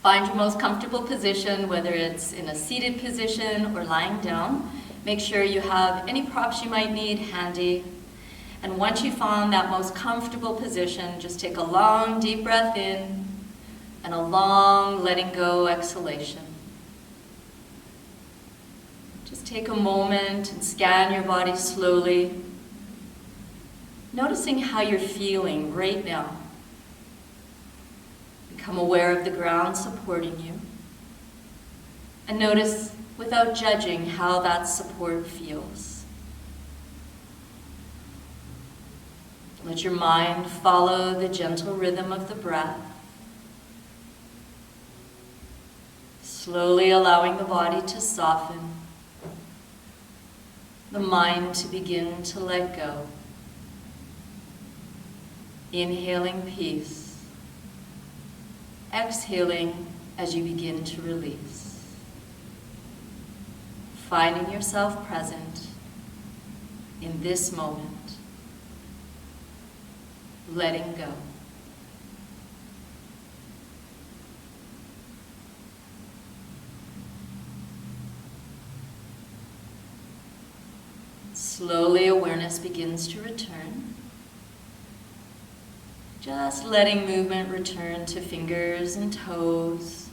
Find your most comfortable position, whether it's in a seated position or lying down. Make sure you have any props you might need handy. And once you found that most comfortable position, just take a long, deep breath in and a long letting go exhalation. Just take a moment and scan your body slowly, noticing how you're feeling right now. Become aware of the ground supporting you, and notice, without judging, how that support feels. Let your mind follow the gentle rhythm of the breath, slowly allowing the body to soften, the mind to begin to let go. Inhaling peace. Exhaling as you begin to release. Finding yourself present in this moment. Letting go. Slowly, awareness begins to return. Just letting movement return to fingers and toes,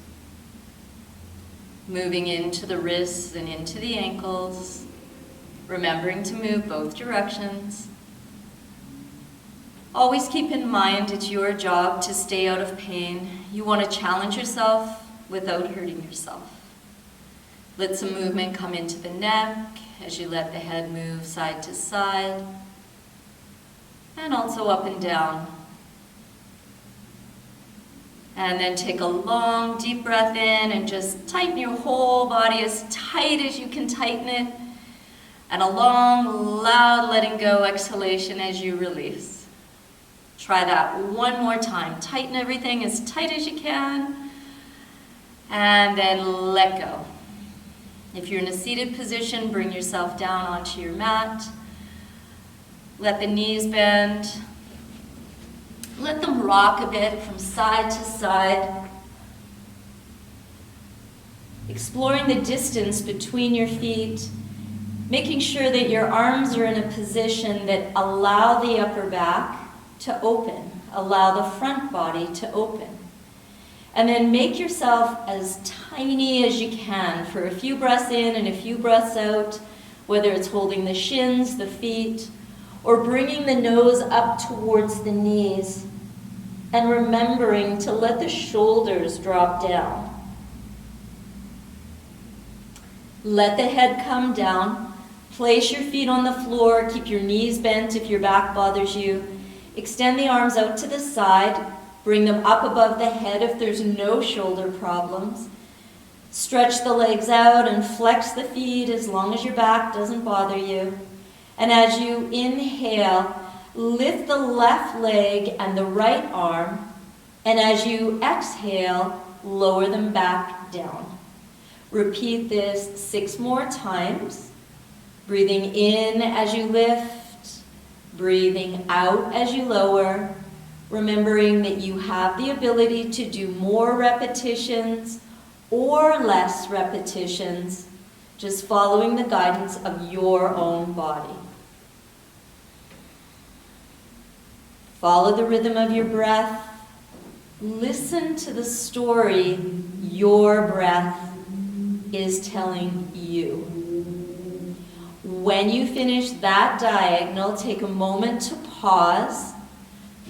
moving into the wrists and into the ankles, remembering to move both directions. Always keep in mind it's your job to stay out of pain. You want to challenge yourself without hurting yourself. Let some movement come into the neck as you let the head move side to side, and also up and down. And then take a long, deep breath in and just tighten your whole body as tight as you can tighten it. And a long, loud letting go exhalation as you release. Try that one more time. Tighten everything as tight as you can. And then let go. If you're in a seated position, bring yourself down onto your mat. Let the knees bend. Let them rock a bit from side to side. Exploring the distance between your feet, making sure that your arms are in a position that allow the upper back to open, allow the front body to open. And then make yourself as tiny as you can for a few breaths in and a few breaths out, whether it's holding the shins, the feet, or bringing the nose up towards the knees, and remembering to let the shoulders drop down. Let the head come down. Place your feet on the floor. Keep your knees bent if your back bothers you. Extend the arms out to the side. Bring them up above the head if there's no shoulder problems. Stretch the legs out and flex the feet as long as your back doesn't bother you. And as you inhale, lift the left leg and the right arm. And as you exhale, lower them back down. Repeat this 6 more times. Breathing in as you lift, breathing out as you lower, remembering that you have the ability to do more repetitions or less repetitions, just following the guidance of your own body. Follow the rhythm of your breath. Listen to the story your breath is telling you. When you finish that diagonal, take a moment to pause.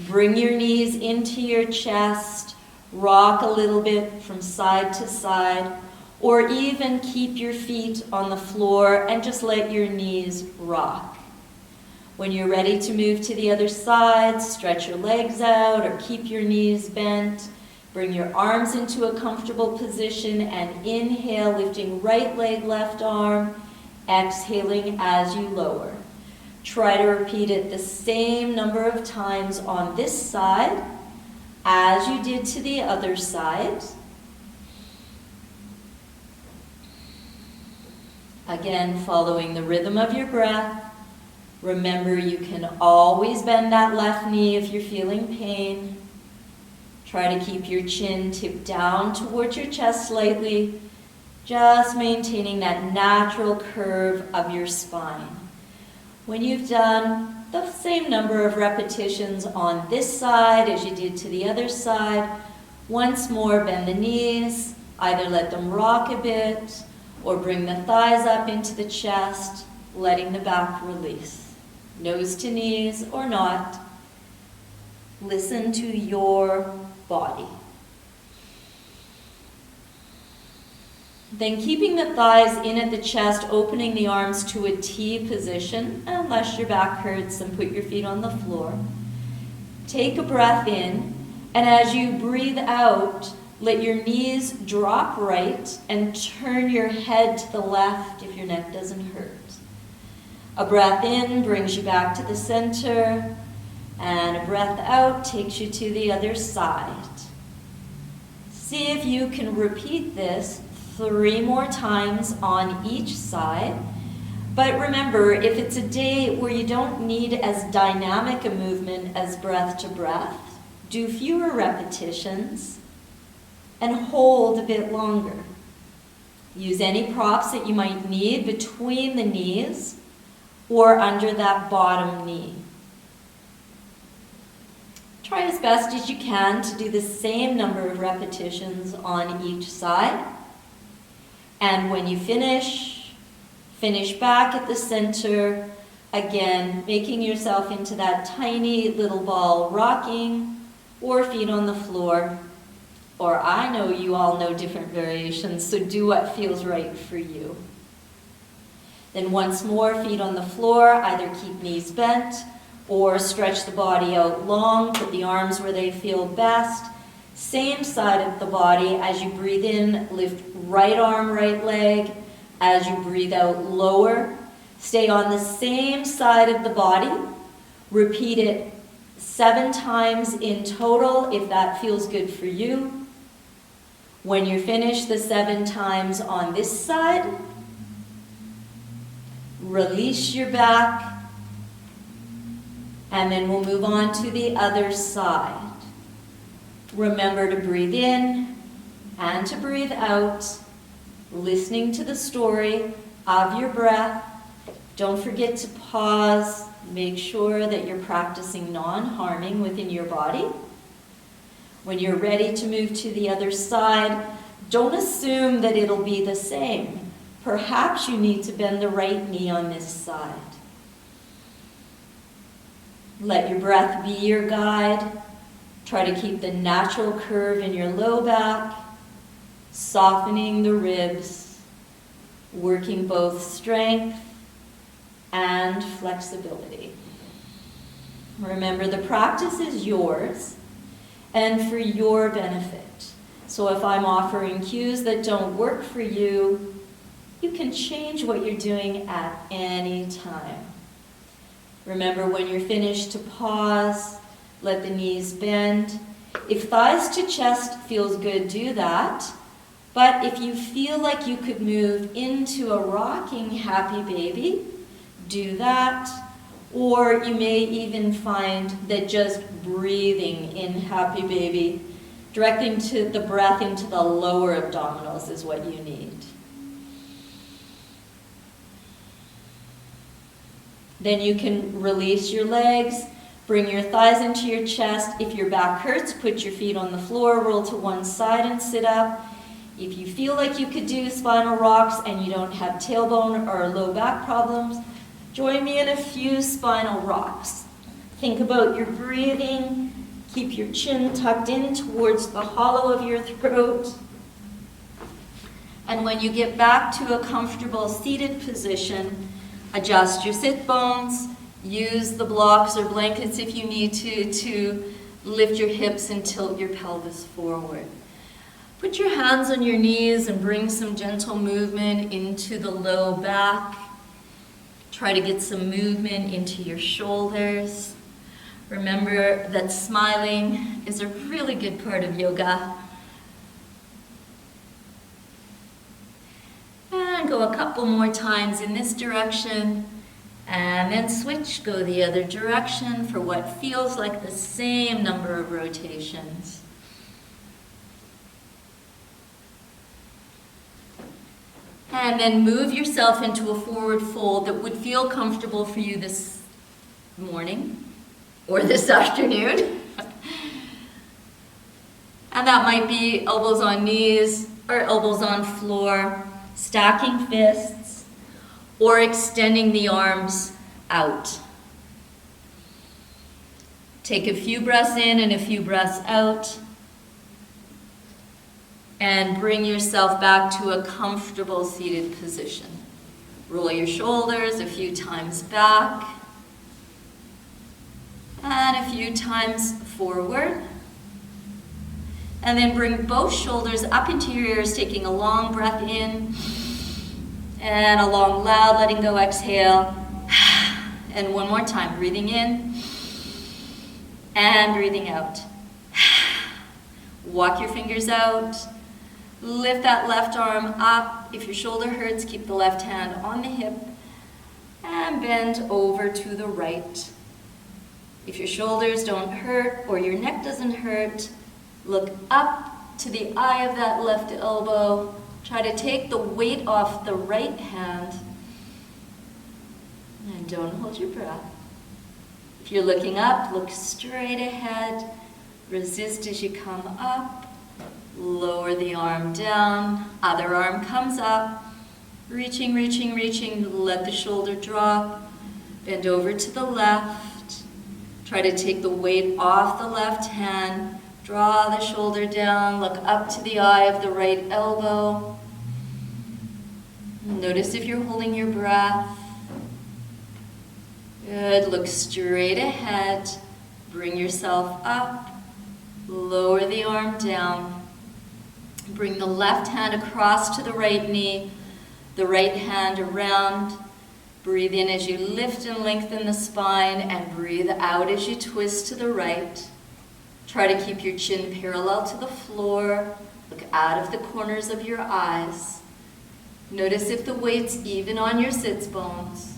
Bring your knees into your chest. Rock a little bit from side to side, or even keep your feet on the floor and just let your knees rock. When you're ready to move to the other side, stretch your legs out or keep your knees bent. Bring your arms into a comfortable position and inhale, lifting right leg, left arm, exhaling as you lower. Try to repeat it the same number of times on this side as you did to the other side. Again, following the rhythm of your breath. Remember, you can always bend that left knee if you're feeling pain. Try to keep your chin tipped down towards your chest slightly, just maintaining that natural curve of your spine. When you've done the same number of repetitions on this side as you did to the other side, once more bend the knees, either let them rock a bit or bring the thighs up into the chest, letting the back release. Nose to knees or not. Listen to your body. Then keeping the thighs in at the chest, opening the arms to a T position, unless your back hurts, and put your feet on the floor. Take a breath in, and as you breathe out, let your knees drop right and turn your head to the left if your neck doesn't hurt. A breath in brings you back to the center, and a breath out takes you to the other side. See if you can repeat this 3 more times on each side. But remember, if it's a day where you don't need as dynamic a movement as breath to breath, do fewer repetitions and hold a bit longer. Use any props that you might need between the knees or under that bottom knee. Try as best as you can to do the same number of repetitions on each side. And when you finish back at the center, again, making yourself into that tiny little ball rocking, or feet on the floor. Or I know you all know different variations, so do what feels right for you. Then once more, feet on the floor, either keep knees bent or stretch the body out long, put the arms where they feel best. Same side of the body. As you breathe in, lift right arm, right leg. As you breathe out, lower. Stay on the same side of the body. Repeat it 7 times in total if that feels good for you. When you're finished the 7 times on this side, release your back, and then we'll move on to the other side. Remember to breathe in and to breathe out, listening to the story of your breath. Don't forget to pause. Make sure that you're practicing non-harming within your body. When you're ready to move to the other side, don't assume that it'll be the same. Perhaps you need to bend the right knee on this side. Let your breath be your guide. Try to keep the natural curve in your low back, softening the ribs, working both strength and flexibility. Remember, the practice is yours and for your benefit. So if I'm offering cues that don't work for you, you can change what you're doing at any time. Remember, when you're finished, to pause, let the knees bend. If thighs to chest feels good, do that. But if you feel like you could move into a rocking happy baby, do that. Or you may even find that just breathing in happy baby, directing to the breath into the lower abdominals is what you need. Then you can release your legs, bring your thighs into your chest. If your back hurts, put your feet on the floor, roll to one side and sit up. If you feel like you could do spinal rocks and you don't have tailbone or low back problems, join me in a few spinal rocks. Think about your breathing. Keep your chin tucked in towards the hollow of your throat. And when you get back to a comfortable seated position, adjust your sit bones. Use the blocks or blankets if you need to lift your hips and tilt your pelvis forward. Put your hands on your knees and bring some gentle movement into the low back. Try to get some movement into your shoulders. Remember that smiling is a really good part of yoga. And go a couple more times in this direction. And then switch, go the other direction for what feels like the same number of rotations. And then move yourself into a forward fold that would feel comfortable for you this morning or this afternoon. And that might be elbows on knees or elbows on floor, stacking fists, or extending the arms out. Take a few breaths in and a few breaths out. And bring yourself back to a comfortable seated position. Roll your shoulders a few times back. And a few times forward. And then bring both shoulders up into your ears, taking a long breath in. And a long, loud, letting go exhale. And one more time, breathing in. And breathing out. Walk your fingers out. Lift that left arm up. If your shoulder hurts, keep the left hand on the hip. And bend over to the right. If your shoulders don't hurt or your neck doesn't hurt, look up to the eye of that left elbow. Try to take the weight off the right hand. And don't hold your breath. If you're looking up, look straight ahead. Resist as you come up. Lower the arm down. Other arm comes up. Reaching, reaching, reaching. Let the shoulder drop. Bend over to the left. Try to take the weight off the left hand. Draw the shoulder down. Look up to the eye of the right elbow. Notice if you're holding your breath. Good. Look straight ahead. Bring yourself up. Lower the arm down. Bring the left hand across to the right knee, the right hand around. Breathe in as you lift and lengthen the spine, and breathe out as you twist to the right. Try to keep your chin parallel to the floor. Look out of the corners of your eyes. Notice if the weight's even on your sits bones.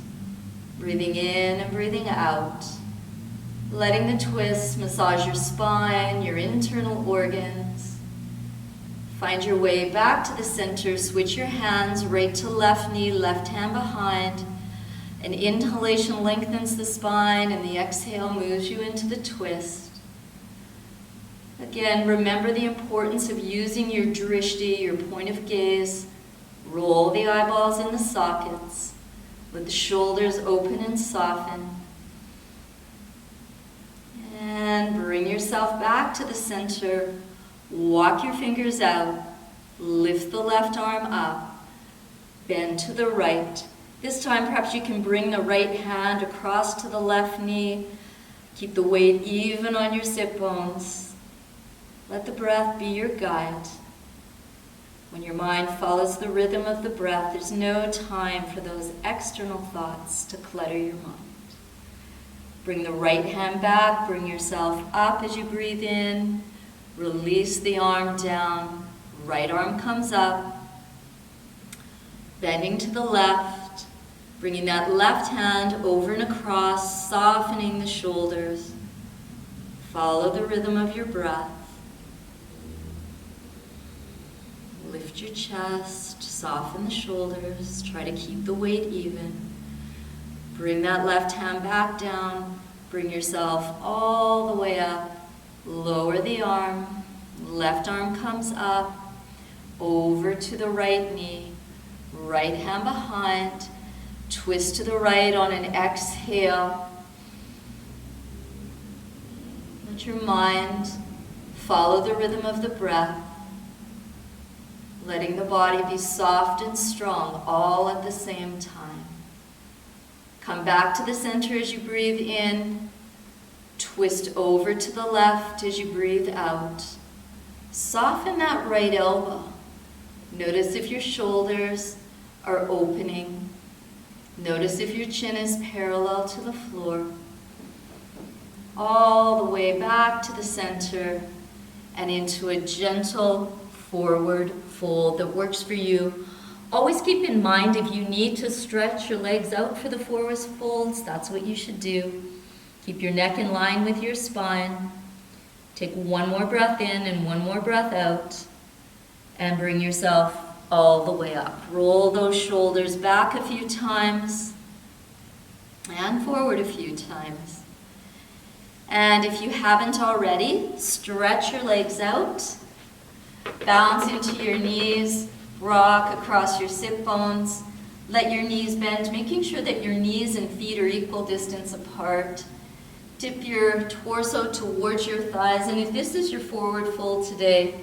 Breathing in and breathing out. Letting the twist massage your spine, your internal organs. Find your way back to the center. Switch your hands right to left knee, left hand behind. An inhalation lengthens the spine, and the exhale moves you into the twist. Again, remember the importance of using your drishti, your point of gaze. Roll the eyeballs in the sockets. Let the shoulders open and soften. And bring yourself back to the center. Walk your fingers out. Lift the left arm up. Bend to the right. This time perhaps you can bring the right hand across to the left knee. Keep the weight even on your sit bones. Let the breath be your guide. When your mind follows the rhythm of the breath, there's no time for those external thoughts to clutter your mind. Bring the right hand back. Bring yourself up as you breathe in. Release the arm down. Right arm comes up. Bending to the left. Bringing that left hand over and across, softening the shoulders. Follow the rhythm of your breath. Lift your chest, soften the shoulders. Try to keep the weight even. Bring that left hand back down. Bring yourself all the way up. Lower the arm. Left arm comes up. Over to the right knee. Right hand behind. Twist to the right on an exhale. Let your mind follow the rhythm of the breath. Letting the body be soft and strong all at the same time. Come back to the center as you breathe in. Twist over to the left as you breathe out. Soften that right elbow. Notice if your shoulders are opening. Notice if your chin is parallel to the floor. All the way back to the center and into a gentle forward fold that works for you. Always keep in mind if you need to stretch your legs out for the forward folds, that's what you should do. Keep your neck in line with your spine. Take one more breath in and one more breath out. And bring yourself all the way up. Roll those shoulders back a few times and forward a few times. And if you haven't already, stretch your legs out, bounce into your knees, rock across your sit bones, let your knees bend, making sure that your knees and feet are equal distance apart. Tip your torso towards your thighs, and if this is your forward fold today,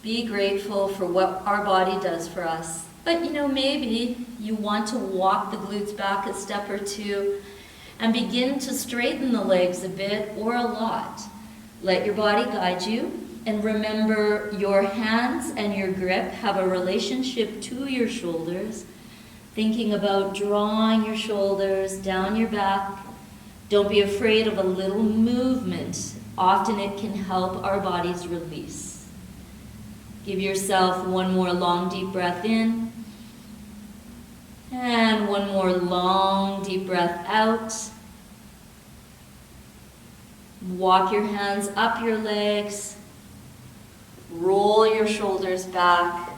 be grateful for what our body does for us. But maybe you want to walk the glutes back a step or two and begin to straighten the legs a bit or a lot. Let your body guide you, and remember your hands and your grip have a relationship to your shoulders, thinking about drawing your shoulders down your back. Don't be afraid of a little movement. Often it can help our bodies release. Give yourself one more long, deep breath in. And one more long, deep breath out. Walk your hands up your legs. Roll your shoulders back.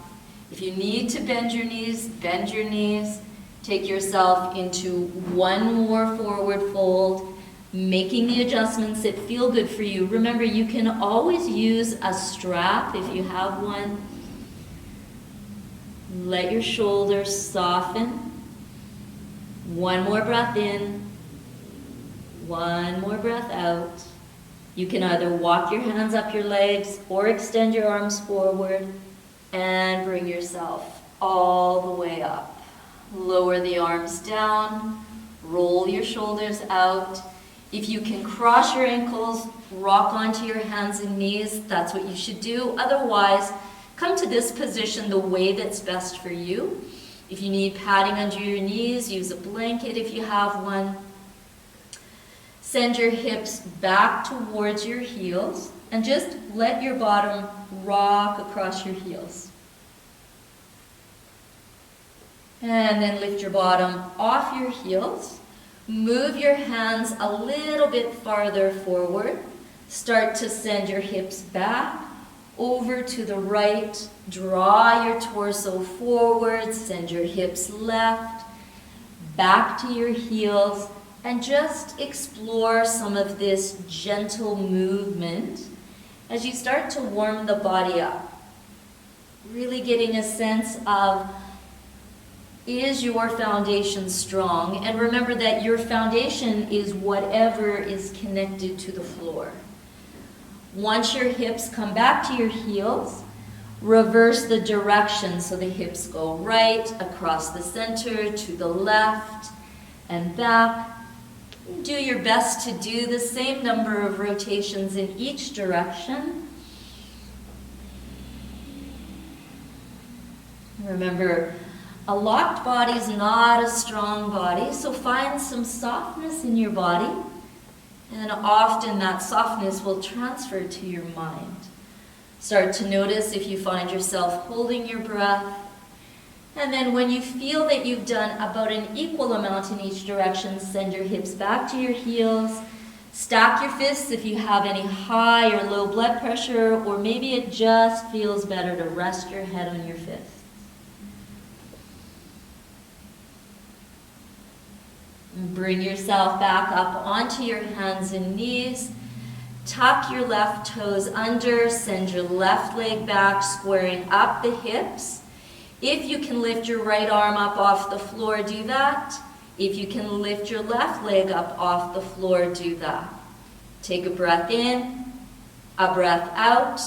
If you need to bend your knees, bend your knees. Take yourself into one more forward fold, making the adjustments that feel good for you. Remember, you can always use a strap if you have one. Let your shoulders soften. One more breath in. One more breath out. You can either walk your hands up your legs or extend your arms forward and bring yourself all the way up. Lower the arms down, roll your shoulders out. If you can cross your ankles, rock onto your hands and knees, that's what you should do. Otherwise, come to this position the way that's best for you. If you need padding under your knees, use a blanket if you have one. Send your hips back towards your heels and just let your bottom rock across your heels. And then lift your bottom off your heels. Move your hands a little bit farther forward. Start to send your hips back over to the right. Draw your torso forward. Send your hips left, back to your heels. And just explore some of this gentle movement as you start to warm the body up. Really getting a sense of, is your foundation strong? And remember that your foundation is whatever is connected to the floor. Once your hips come back to your heels, reverse the direction so the hips go right, across the center, to the left, and back. Do your best to do the same number of rotations in each direction. Remember, a locked body is not a strong body, so find some softness in your body, and often that softness will transfer to your mind. Start to notice if you find yourself holding your breath, and then when you feel that you've done about an equal amount in each direction, send your hips back to your heels. Stack your fists if you have any high or low blood pressure, or maybe it just feels better to rest your head on your fists. Bring yourself back up onto your hands and knees. Tuck your left toes under. Send your left leg back, squaring up the hips. If you can lift your right arm up off the floor, do that. If you can lift your left leg up off the floor, do that. Take a breath in, a breath out.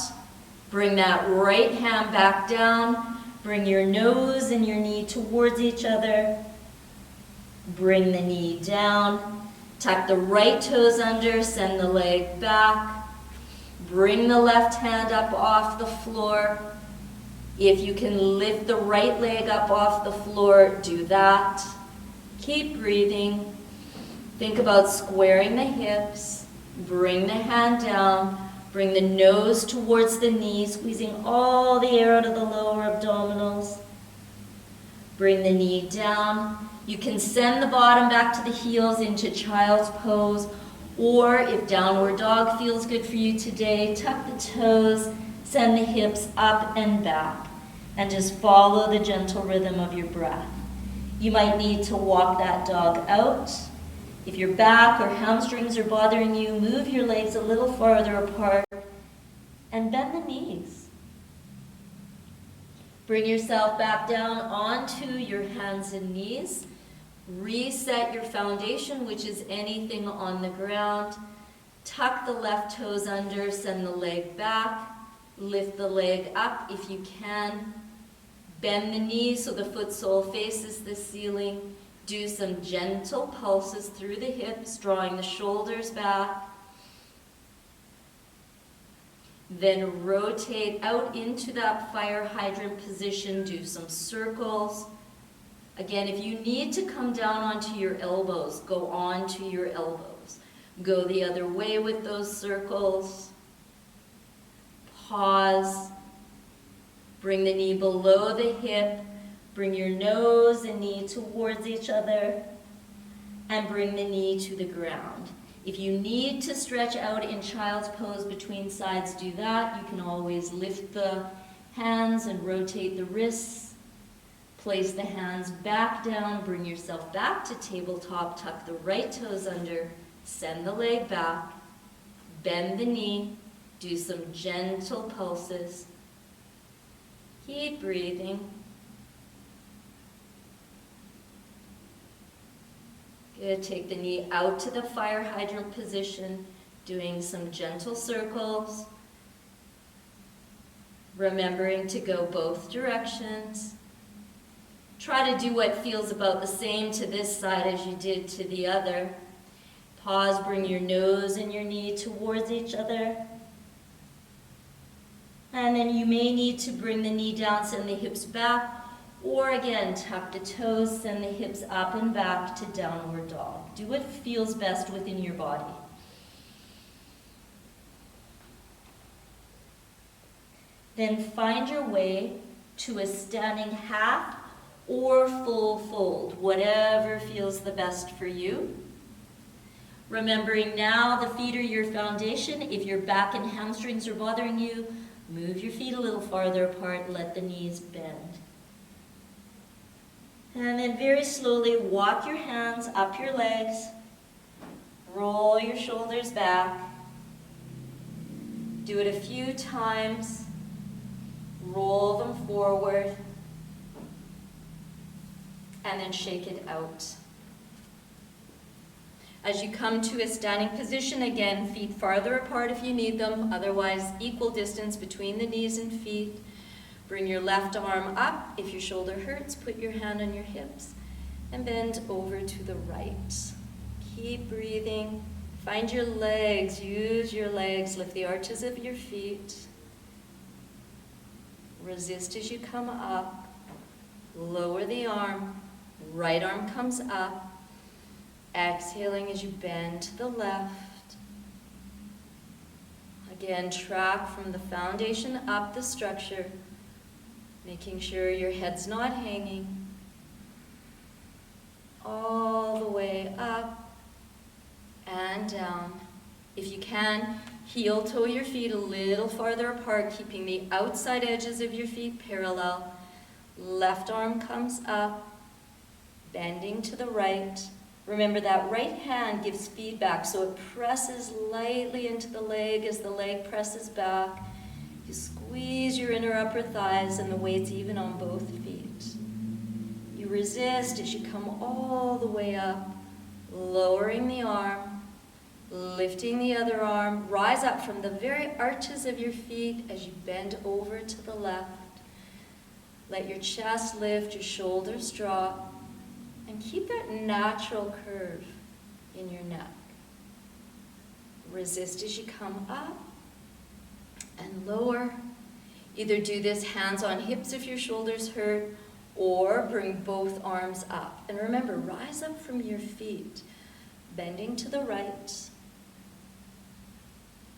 Bring that right hand back down. Bring your nose and your knee towards each other. Bring the knee down. Tuck the right toes under, send the leg back. Bring the left hand up off the floor. If you can lift the right leg up off the floor, do that. Keep breathing. Think about squaring the hips. Bring the hand down. Bring the nose towards the knee, squeezing all the air out of the lower abdominals. Bring the knee down. You can send the bottom back to the heels into child's pose, or if downward dog feels good for you today, tuck the toes, send the hips up and back. And just follow the gentle rhythm of your breath. You might need to walk that dog out. If your back or hamstrings are bothering you, move your legs a little farther apart and bend the knees. Bring yourself back down onto your hands and knees. Reset your foundation, which is anything on the ground. Tuck the left toes under, send the leg back. Lift the leg up if you can. Bend the knees so the foot sole faces the ceiling. Do some gentle pulses through the hips, drawing the shoulders back. Then rotate out into that fire hydrant position. Do some circles. Again, if you need to come down onto your elbows, go onto your elbows. Go the other way with those circles. Pause. Bring the knee below the hip. Bring your nose and knee towards each other. And bring the knee to the ground. If you need to stretch out in child's pose between sides, do that. You can always lift the hands and rotate the wrists. Place the hands back down. Bring yourself back to tabletop. Tuck the right toes under. Send the leg back. Bend the knee. Do some gentle pulses. Keep breathing. Good. Take the knee out to the fire hydrant position, doing some gentle circles. Remembering to go both directions. Try to do what feels about the same to this side as you did to the other. Pause, bring your nose and your knee towards each other. And then you may need to bring the knee down, send the hips back, or again, tuck the toes, send the hips up and back to downward dog. Do what feels best within your body. Then find your way to a standing half or full fold, whatever feels the best for you. Remembering now the feet are your foundation. If your back and hamstrings are bothering you, move your feet a little farther apart, let the knees bend. And then very slowly walk your hands up your legs, roll your shoulders back. Do it a few times, roll them forward, and then shake it out. As you come to a standing position, again, feet farther apart if you need them, otherwise equal distance between the knees and feet. Bring your left arm up. If your shoulder hurts, put your hand on your hips and bend over to the right. Keep breathing. Find your legs, use your legs, lift the arches of your feet. Resist as you come up. Lower the arm, right arm comes up. Exhaling as you bend to the left. Again, track from the foundation up the structure, making sure your head's not hanging. All the way up and down. If you can, heel toe your feet a little farther apart, keeping the outside edges of your feet parallel. Left arm comes up, bending to the right. Remember that right hand gives feedback, so it presses lightly into the leg as the leg presses back. You squeeze your inner upper thighs and the weight's even on both feet. You resist as you come all the way up, lowering the arm, lifting the other arm. Rise up from the very arches of your feet as you bend over to the left. Let your chest lift, your shoulders drop. And keep that natural curve in your neck. Resist as you come up and lower. Either do this hands on hips if your shoulders hurt, or bring both arms up. And remember, rise up from your feet, bending to the right.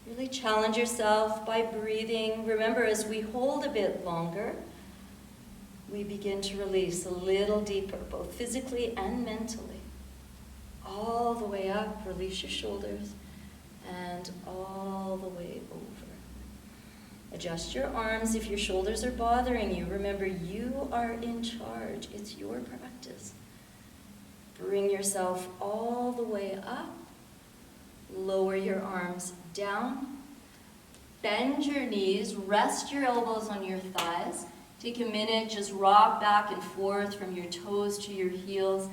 Really challenge yourself by breathing. Remember, as we hold a bit longer, we begin to release a little deeper, both physically and mentally. All the way up, release your shoulders, and all the way over. Adjust your arms if your shoulders are bothering you. Remember, you are in charge. It's your practice. Bring yourself all the way up. Lower your arms down. Bend your knees. Rest your elbows on your thighs. Take a minute, just rock back and forth from your toes to your heels.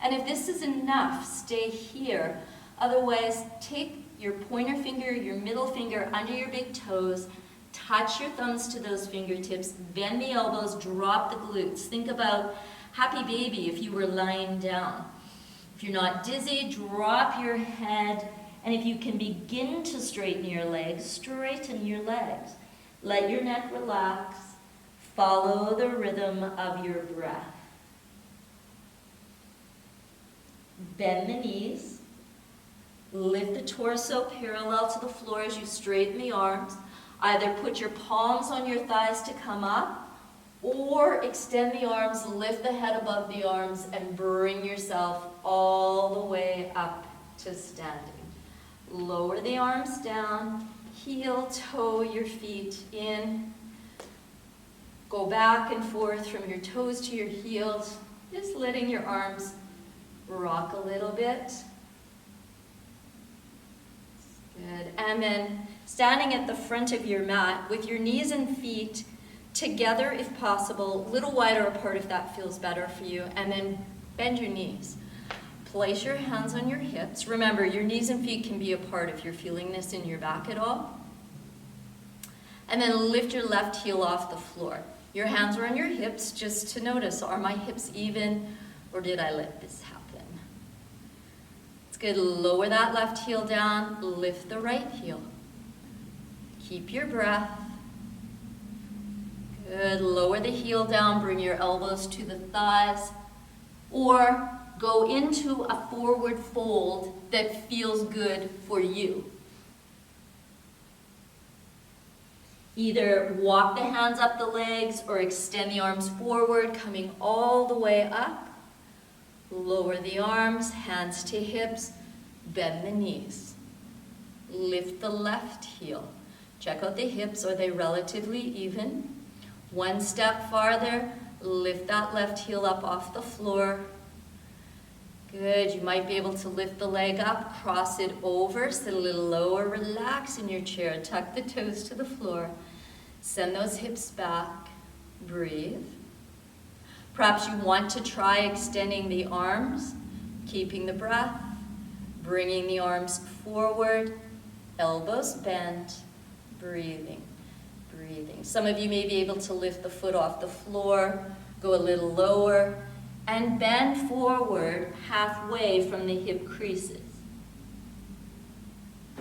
And if this is enough, stay here. Otherwise, take your pointer finger, your middle finger under your big toes. Touch your thumbs to those fingertips. Bend the elbows, drop the glutes. Think about happy baby if you were lying down. If you're not dizzy, drop your head. And if you can begin to straighten your legs, straighten your legs. Let your neck relax. Follow the rhythm of your breath. Bend the knees. Lift the torso parallel to the floor as you straighten the arms. Either put your palms on your thighs to come up, or extend the arms, lift the head above the arms, and bring yourself all the way up to standing. Lower the arms down, heel, toe your feet in. Go back and forth from your toes to your heels, just letting your arms rock a little bit. Good. And then standing at the front of your mat with your knees and feet together if possible, a little wider apart if that feels better for you, and then bend your knees. Place your hands on your hips. Remember, your knees and feet can be apart if you're feeling this in your back at all. And then lift your left heel off the floor. Your hands are on your hips just to notice, are my hips even or did I let this happen? It's good. Lower that left heel down, lift the right heel. Keep your breath. Good. Lower the heel down, bring your elbows to the thighs, or go into a forward fold that feels good for you. Either walk the hands up the legs or extend the arms forward, coming all the way up. Lower the arms, hands to hips, bend the knees. Lift the left heel. Check out the hips, are they relatively even? One step farther, lift that left heel up off the floor. Good, you might be able to lift the leg up, cross it over, sit a little lower, relax in your chair, tuck the toes to the floor, send those hips back, breathe. Perhaps you want to try extending the arms, keeping the breath, bringing the arms forward, elbows bent, breathing, breathing. Some of you may be able to lift the foot off the floor, go a little lower, and bend forward halfway from the hip creases.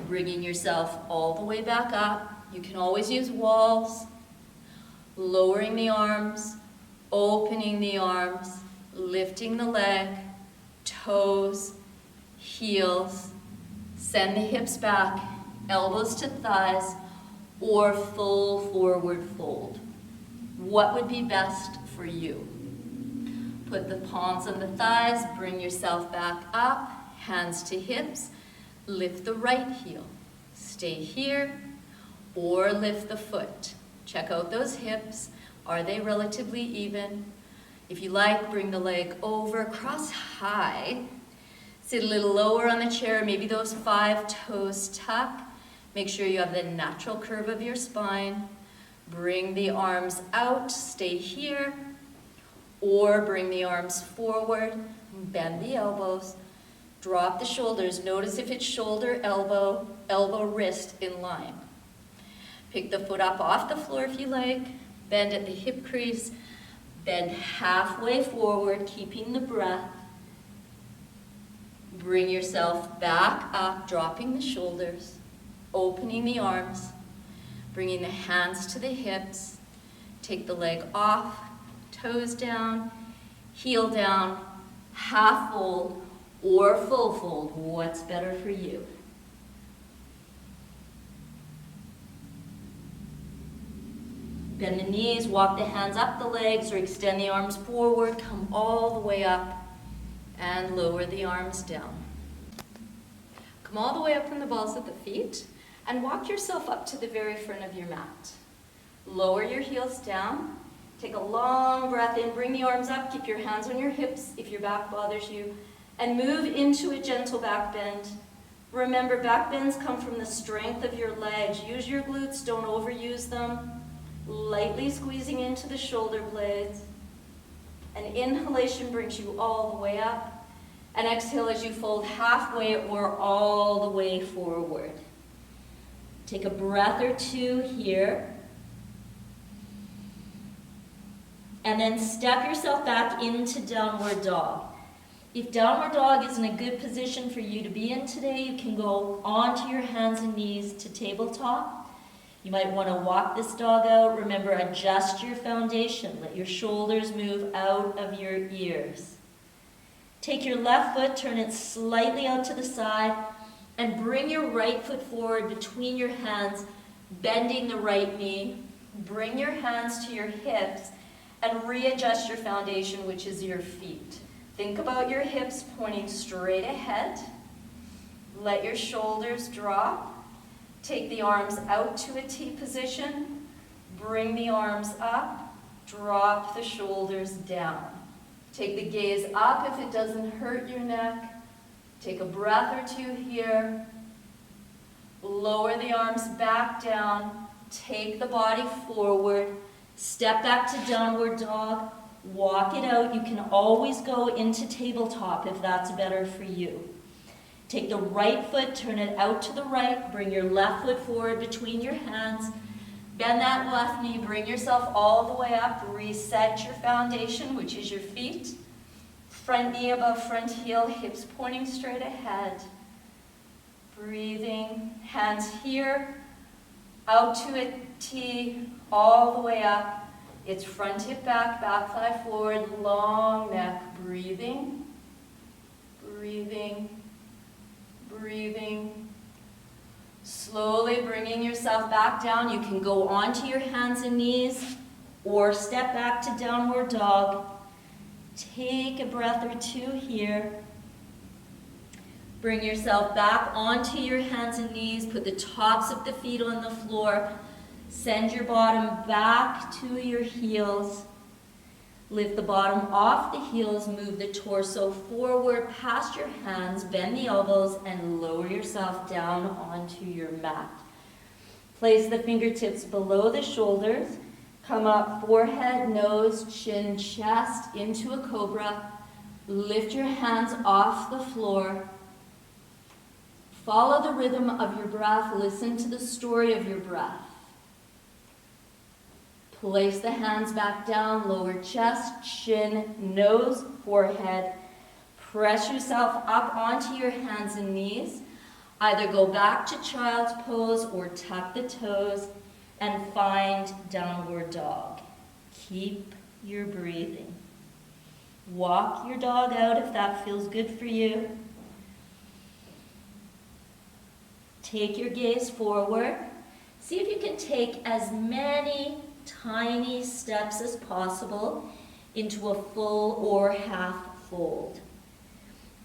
Bringing yourself all the way back up. You can always use walls. Lowering the arms, opening the arms, lifting the leg, toes, heels. Send the hips back, elbows to thighs, or full forward fold. What would be best for you? Put the palms on the thighs, bring yourself back up, hands to hips, lift the right heel. Stay here, or lift the foot. Check out those hips. Are they relatively even? If you like, bring the leg over, cross high. Sit a little lower on the chair, maybe those 5 toes tuck. Make sure you have the natural curve of your spine. Bring the arms out, stay here. Or bring the arms forward, bend the elbows, drop the shoulders. Notice if it's shoulder, elbow, elbow, wrist in line. Pick the foot up off the floor if you like, bend at the hip crease, bend halfway forward, keeping the breath. Bring yourself back up, dropping the shoulders, opening the arms, bringing the hands to the hips, take the leg off, toes down, heel down, half fold or full fold. What's better for you? Bend the knees, walk the hands up the legs or extend the arms forward, come all the way up and lower the arms down. Come all the way up from the balls of the feet and walk yourself up to the very front of your mat. Lower your heels down. Take a long breath in. Bring the arms up. Keep your hands on your hips if your back bothers you. And move into a gentle back bend. Remember, back bends come from the strength of your legs. Use your glutes. Don't overuse them. Lightly squeezing into the shoulder blades. An inhalation brings you all the way up. And exhale as you fold halfway or all the way forward. Take a breath or two here. And then step yourself back into downward dog. If downward dog isn't a good position for you to be in today, you can go onto your hands and knees to tabletop. You might want to walk this dog out. Remember, adjust your foundation. Let your shoulders move out of your ears. Take your left foot, turn it slightly out to the side, and bring your right foot forward between your hands, bending the right knee. Bring your hands to your hips and readjust your foundation, which is your feet. Think about your hips pointing straight ahead. Let your shoulders drop. Take the arms out to a T position. Bring the arms up. Drop the shoulders down. Take the gaze up if it doesn't hurt your neck. Take a breath or two here. Lower the arms back down. Take the body forward. Step back to downward dog. Walk it out. You can always go into tabletop if that's better for you. Take the right foot, turn it out to the right. Bring your left foot forward between your hands. Bend that left knee. Bring yourself all the way up. Reset your foundation, which is your feet. Front knee above front heel, hips pointing straight ahead. Breathing. Hands here. Out to a T, all the way up. It's front hip back, back thigh forward, long neck. Breathing. Breathing. Breathing. Slowly bringing yourself back down. You can go onto your hands and knees or step back to downward dog. Take a breath or two here. Bring yourself back onto your hands and knees. Put the tops of the feet on the floor. Send your bottom back to your heels. Lift the bottom off the heels, move the torso forward past your hands, bend the elbows, and lower yourself down onto your mat. Place the fingertips below the shoulders. Come up, forehead, nose, chin, chest, into a cobra. Lift your hands off the floor. Follow the rhythm of your breath. Listen to the story of your breath. Place the hands back down, lower chest, chin, nose, forehead. Press yourself up onto your hands and knees. Either go back to child's pose or tuck the toes and find downward dog. Keep your breathing. Walk your dog out if that feels good for you. Take your gaze forward. See if you can take as many tiny steps as possible into a full or half fold.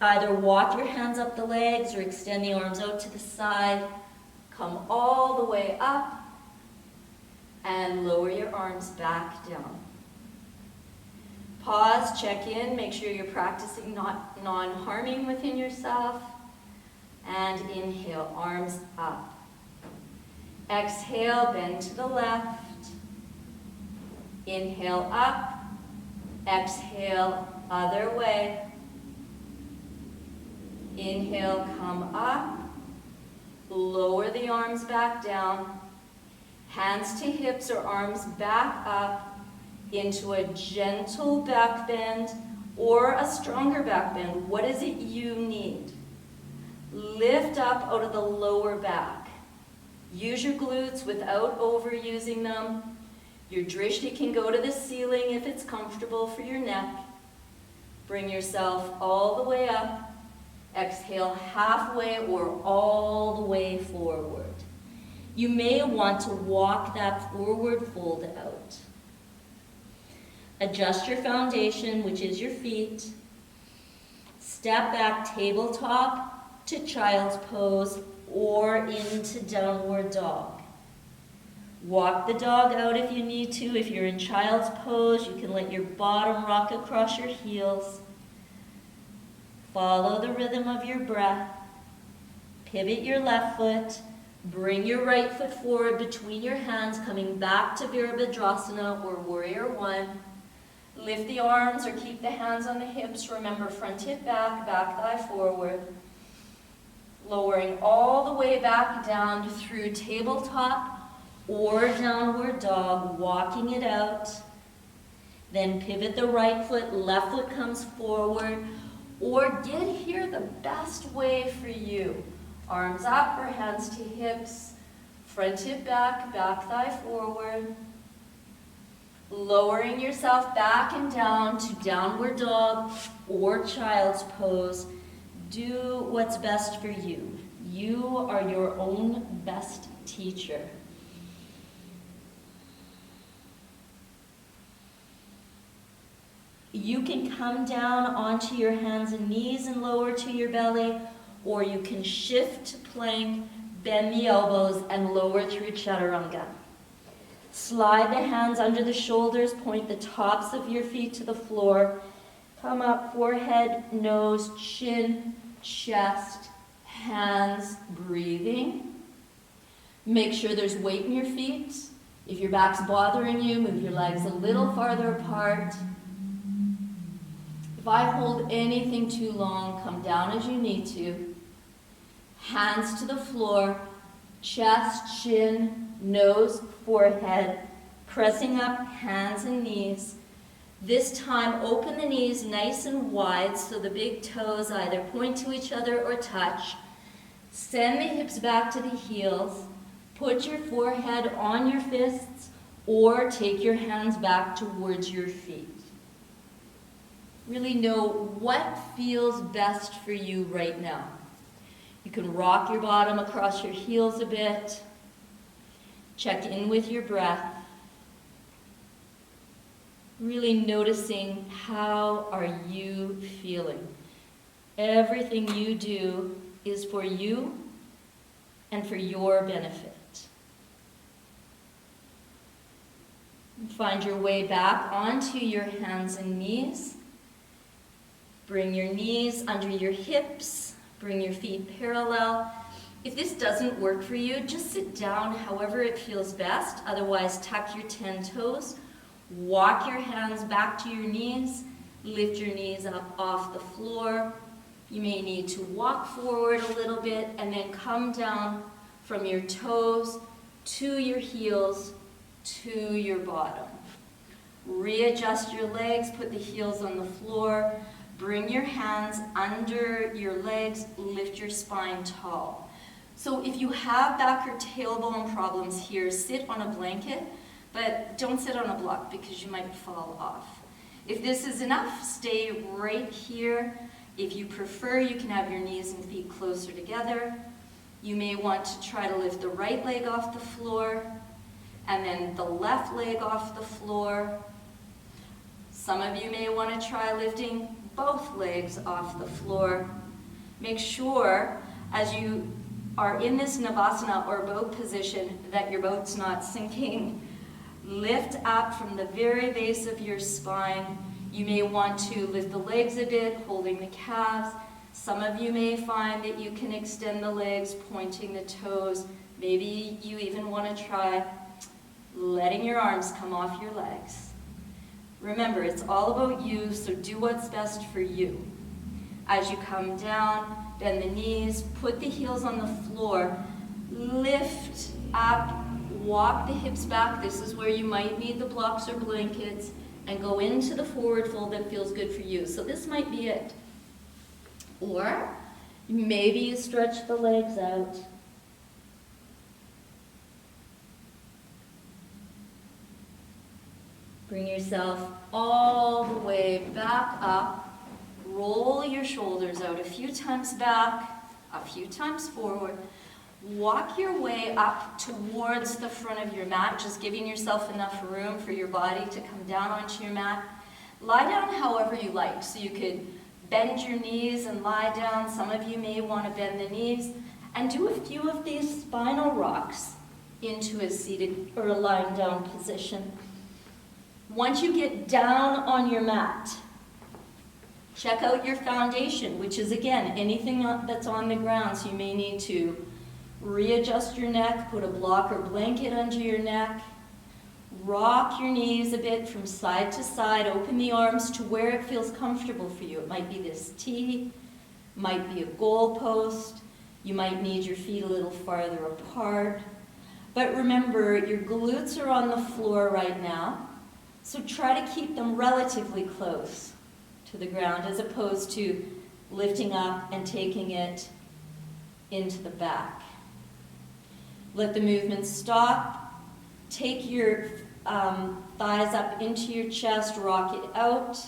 Either walk your hands up the legs or extend the arms out to the side. Come all the way up and lower your arms back down. Pause, check in, make sure you're practicing not non-harming within yourself. And inhale, arms up. Exhale, bend to the left. Inhale up, exhale other way. Inhale, come up, lower the arms back down. Hands to hips or arms back up into a gentle back bend or a stronger back bend. What is it you need? Lift up out of the lower back. Use your glutes without overusing them. Your drishti can go to the ceiling if it's comfortable for your neck. Bring yourself all the way up. Exhale halfway or all the way forward. You may want to walk that forward fold out. Adjust your foundation, which is your feet. Step back tabletop to child's pose or into downward dog. Walk the dog out if you need to. If you're in child's pose, you can let your bottom rock across your heels. Follow the rhythm of your breath. Pivot your left foot. Bring your right foot forward between your hands, coming back to Virabhadrasana or Warrior One. Lift the arms or keep the hands on the hips. Remember, front hip back, back thigh forward. Lowering all the way back down through tabletop or downward dog, walking it out. Then pivot the right foot, left foot comes forward, or get here the best way for you. Arms up or hands to hips, front hip back, back thigh forward. Lowering yourself back and down to downward dog or child's pose. Do what's best for you. You are your own best teacher. You can come down onto your hands and knees and lower to your belly, or you can shift to plank, bend the elbows, and lower through chaturanga. Slide the hands under the shoulders, point the tops of your feet to the floor. Come up, forehead, nose, chin, chest, hands, breathing. Make sure there's weight in your feet. If your back's bothering you, move your legs a little farther apart. If I hold anything too long, come down as you need to. Hands to the floor, chest, chin, nose, forehead, pressing up hands and knees. This time, open the knees nice and wide so the big toes either point to each other or touch. Send the hips back to the heels. Put your forehead on your fists or take your hands back towards your feet. Really know what feels best for you right now. You can rock your bottom across your heels a bit. Check in with your breath. Really noticing how are you feeling. Everything you do is for you and for your benefit. Find your way back onto your hands and knees. Bring your knees under your hips. Bring your feet parallel. If this doesn't work for you, just sit down however it feels best. Otherwise, tuck your 10 toes. Walk your hands back to your knees. Lift your knees up off the floor. You may need to walk forward a little bit and then come down from your toes to your heels to your bottom. Readjust your legs, put the heels on the floor. Bring your hands under your legs, lift your spine tall. So if you have back or tailbone problems here, sit on a blanket, but don't sit on a block because you might fall off. If this is enough, stay right here. If you prefer, you can have your knees and feet closer together. You may want to try to lift the right leg off the floor and then the left leg off the floor. Some of you may want to try lifting both legs off the floor. Make sure as you are in this Navasana or boat position that your boat's not sinking. Lift up from the very base of your spine. You may want to lift the legs a bit, holding the calves. Some of you may find that you can extend the legs, pointing the toes. Maybe you even want to try letting your arms come off your legs. Remember, it's all about you, so do what's best for you. As you come down, bend the knees, put the heels on the floor, lift up, walk the hips back. This is where you might need the blocks or blankets, and go into the forward fold that feels good for you. So this might be it. Or maybe you stretch the legs out. Bring yourself all the way back up. Roll your shoulders out a few times back, a few times forward. Walk your way up towards the front of your mat, just giving yourself enough room for your body to come down onto your mat. Lie down however you like. So you could bend your knees and lie down. Some of you may want to bend the knees. And do a few of these spinal rocks. into a seated or a lying down position. Once you get down on your mat, check out your foundation, which is, again, anything that's on the ground. So you may need to readjust your neck, put a block or blanket under your neck, rock your knees a bit from side to side, open the arms to where it feels comfortable for you. It might be this T, might be a goal post, you might need your feet a little farther apart. But remember, your glutes are on the floor right now, so try to keep them relatively close to the ground as opposed to lifting up and taking it into the back. Let the movement stop. Take your thighs up into your chest, rock it out.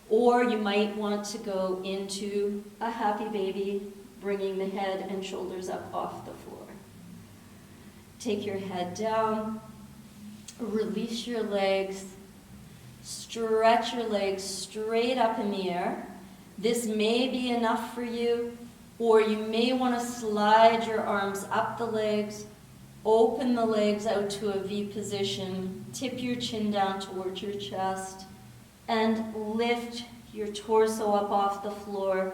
Or you might want to go into a happy baby, bringing the head and shoulders up off the floor. Take your head down, release your legs, stretch your legs straight up in the air. This may be enough for you, or you may want to slide your arms up the legs, open the legs out to a V position, tip your chin down towards your chest, and lift your torso up off the floor,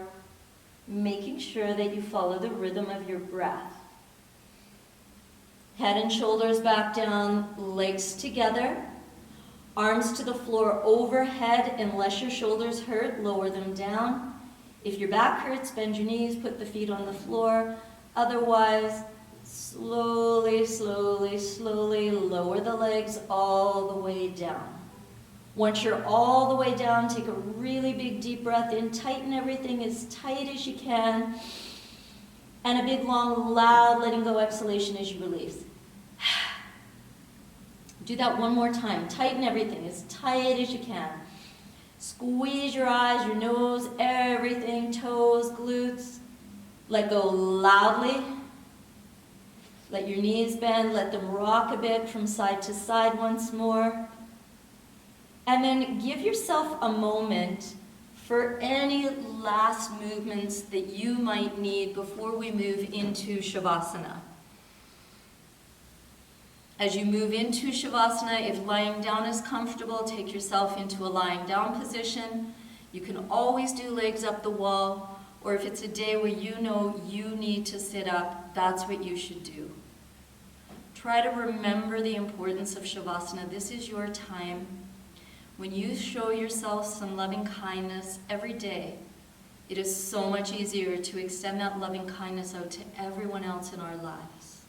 making sure that you follow the rhythm of your breath. Head and shoulders back down, legs together, arms to the floor overhead. Unless your shoulders hurt, lower them down. If your back hurts, bend your knees, put the feet on the floor. Otherwise, slowly, slowly, slowly lower the legs all the way down. Once you're all the way down, take a really big deep breath in, tighten everything as tight as you can, and a big, long, loud letting go exhalation as you release. Do that one more time. Tighten everything as tight as you can. Squeeze your eyes, your nose, everything, toes, glutes. Let go loudly. Let your knees bend. Let them rock a bit from side to side once more. And then give yourself a moment for any last movements that you might need before we move into Shavasana. As you move into Shavasana, if lying down is comfortable, take yourself into a lying down position. You can always do legs up the wall, or if it's a day where you know you need to sit up, that's what you should do. Try to remember the importance of Shavasana. This is your time. When you show yourself some loving kindness every day, it is so much easier to extend that loving kindness out to everyone else in our lives.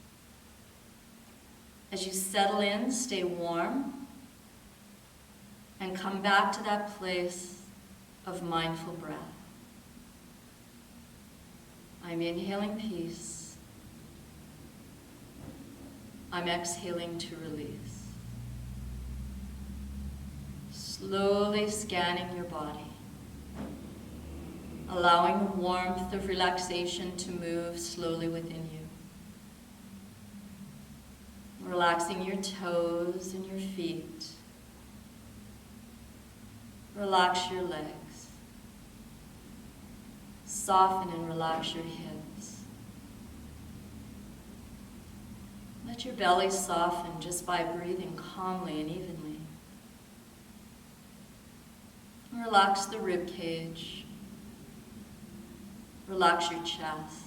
As you settle in, stay warm, and come back to that place of mindful breath. I'm inhaling peace. I'm exhaling to release. Slowly scanning your body, allowing the warmth of relaxation to move slowly within you. Relaxing your toes and your feet. Relax your legs. Soften and relax your hips. Let your belly soften just by breathing calmly and evenly. Relax the ribcage. Relax your chest.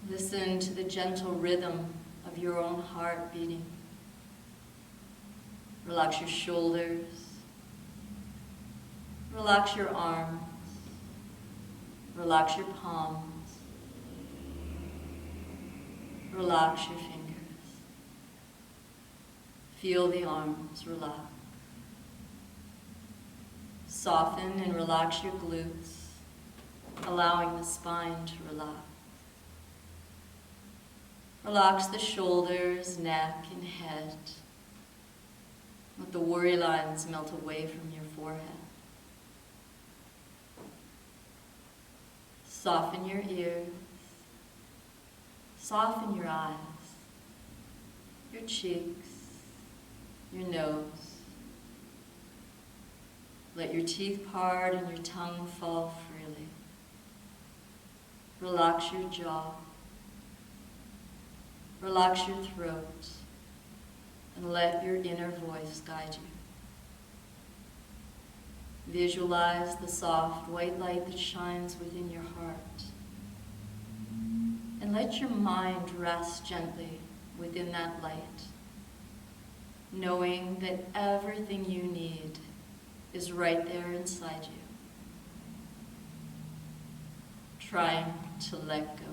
Listen to the gentle rhythm of your own heart beating. Relax your shoulders. Relax your arms. Relax your palms. Relax your fingers. Feel the arms relax. Soften and relax your glutes, allowing the spine to relax. Relax the shoulders, neck, and head. Let the worry lines melt away from your forehead. Soften your ears. Soften your eyes, your cheeks, your nose. Let your teeth part and your tongue fall freely. Relax your jaw. Relax your throat and let your inner voice guide you. Visualize the soft white light that shines within your heart. And let your mind rest gently within that light, knowing that everything you need is right there inside you. Trying to let go.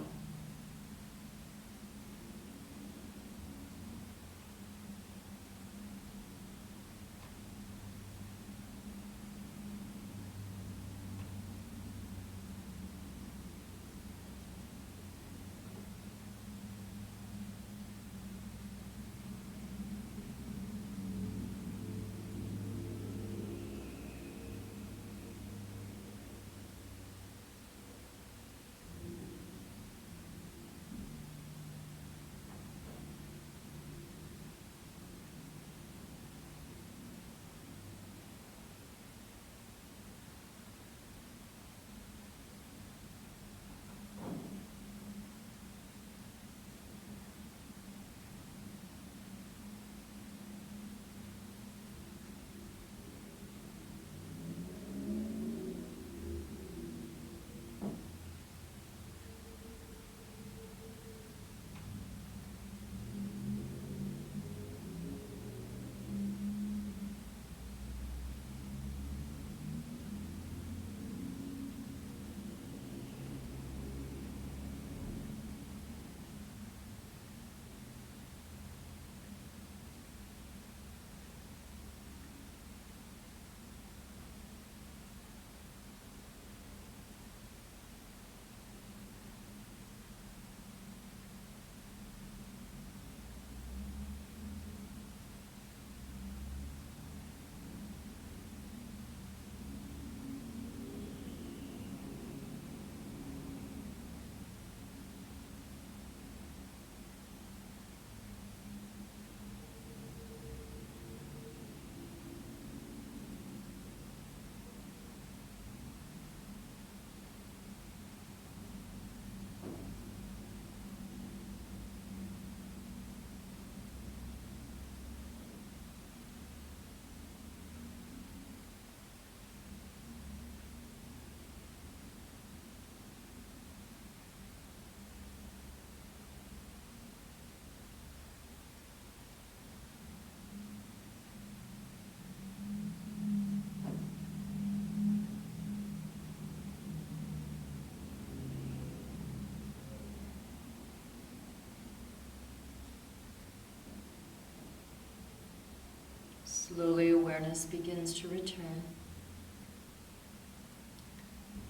Slowly, awareness begins to return.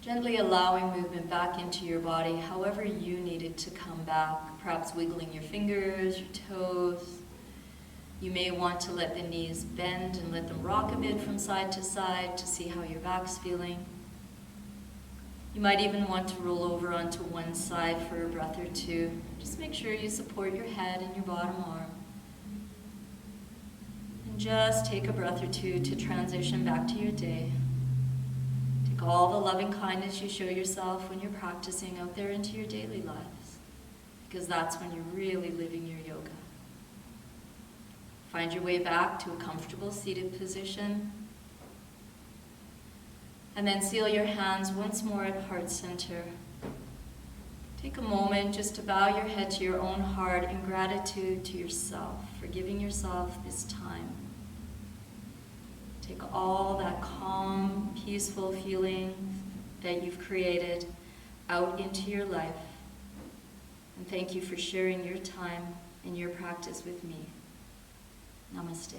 Gently allowing movement back into your body, however you need it to come back, perhaps wiggling your fingers, your toes. You may want to let the knees bend and let them rock a bit from side to see how your back's feeling. You might even want to roll over onto one side for a breath or two. Just make sure you support your head and your bottom arm. Just take a breath or two to transition back to your day. Take all the loving kindness you show yourself when you're practicing out there into your daily lives, because that's when you're really living your yoga. Find your way back to a comfortable seated position, and then seal your hands once more at heart center. Take a moment just to bow your head to your own heart in gratitude to yourself for giving yourself this time. Take all that calm, peaceful feeling that you've created out into your life. And thank you for sharing your time and your practice with me. Namaste.